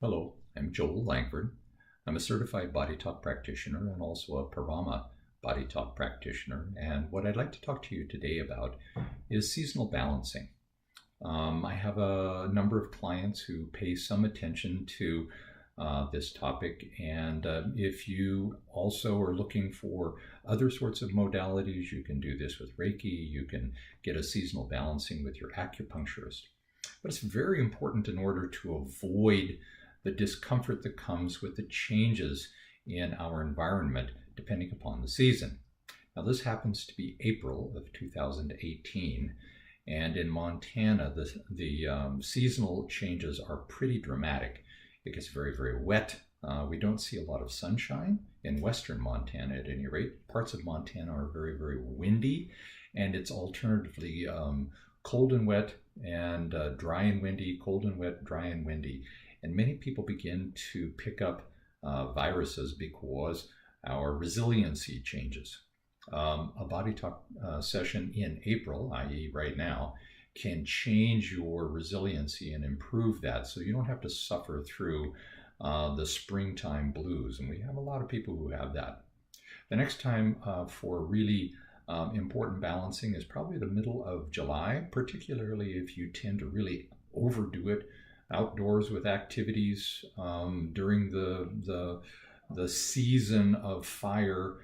Hello, I'm Joel Langford. I'm a certified BodyTalk practitioner and also a Parama BodyTalk practitioner. And what I'd like to talk to you today about is seasonal balancing. I have a number of clients who pay some attention to this topic. And if you also are looking for other sorts of modalities, you can do this with Reiki. You can get a seasonal balancing with your acupuncturist. But it's very important in order to avoid the discomfort that comes with the changes in our environment depending upon the season. Now, this happens to be April of 2018, and in Montana, the seasonal changes are pretty dramatic. It gets very, very wet. We don't see a lot of sunshine in western Montana at any rate. Parts of Montana are very, very windy, and it's alternatively cold and wet and dry and windy, cold and wet, dry and windy. And many people begin to pick up viruses because our resiliency changes. A BodyTalk session in April, i.e. right now, can change your resiliency and improve that so you don't have to suffer through the springtime blues. And we have a lot of people who have that. The next time for really important balancing is probably the middle of July, particularly if you tend to really overdo it outdoors with activities during the season of fire.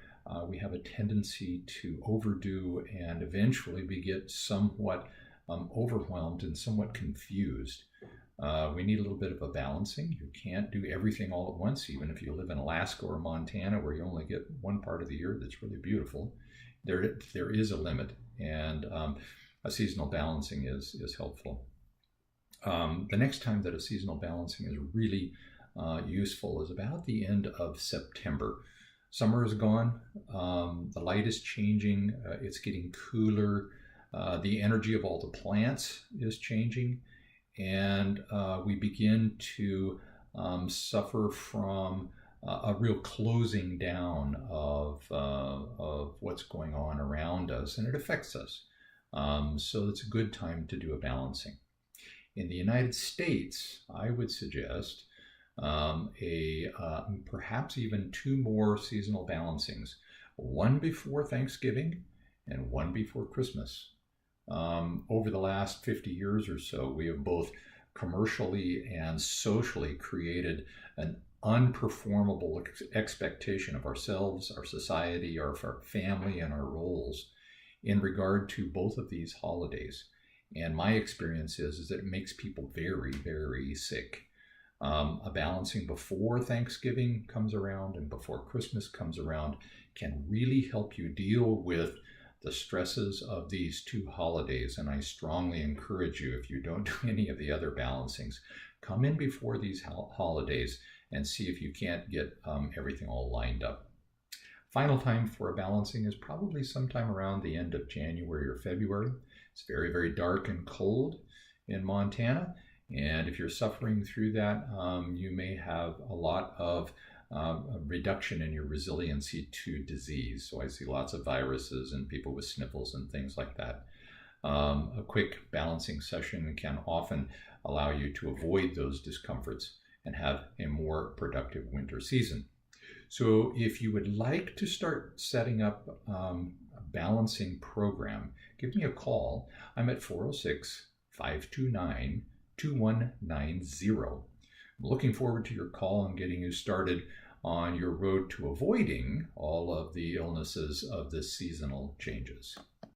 We have a tendency to overdo and eventually we get somewhat overwhelmed and somewhat confused. We need a little bit of a balancing. You can't do everything all at once, even if you live in Alaska or Montana where you only get one part of the year that's really beautiful. There is a limit, and a seasonal balancing is helpful. The next time that a seasonal balancing is really useful is about the end of September. Summer is gone, the light is changing, it's getting cooler, the energy of all the plants is changing, and we begin to suffer from a real closing down of what's going on around us, and it affects us. So it's a good time to do a balancing. In the United States, I would suggest perhaps even two more seasonal balancings, one before Thanksgiving and one before Christmas. Over the last 50 years or so, we have both commercially and socially created an unperformable expectation of ourselves, our society, our family, and our roles in regard to both of these holidays. And my experience is that it makes people very, very sick. A balancing before Thanksgiving comes around and before Christmas comes around can really help you deal with the stresses of these two holidays. And I strongly encourage you, if you don't do any of the other balancings, come in before these holidays and see if you can't get everything all lined up. Final time for a balancing is probably sometime around the end of January or February. It's very, very dark and cold in Montana. And if you're suffering through that, you may have a lot of a reduction in your resiliency to disease. So I see lots of viruses and people with sniffles and things like that. A quick balancing session can often allow you to avoid those discomforts and have a more productive winter season. So if you would like to start setting up a balancing program, give me a call. I'm at 406-529-2190. I'm looking forward to your call and getting you started on your road to avoiding all of the illnesses of the seasonal changes.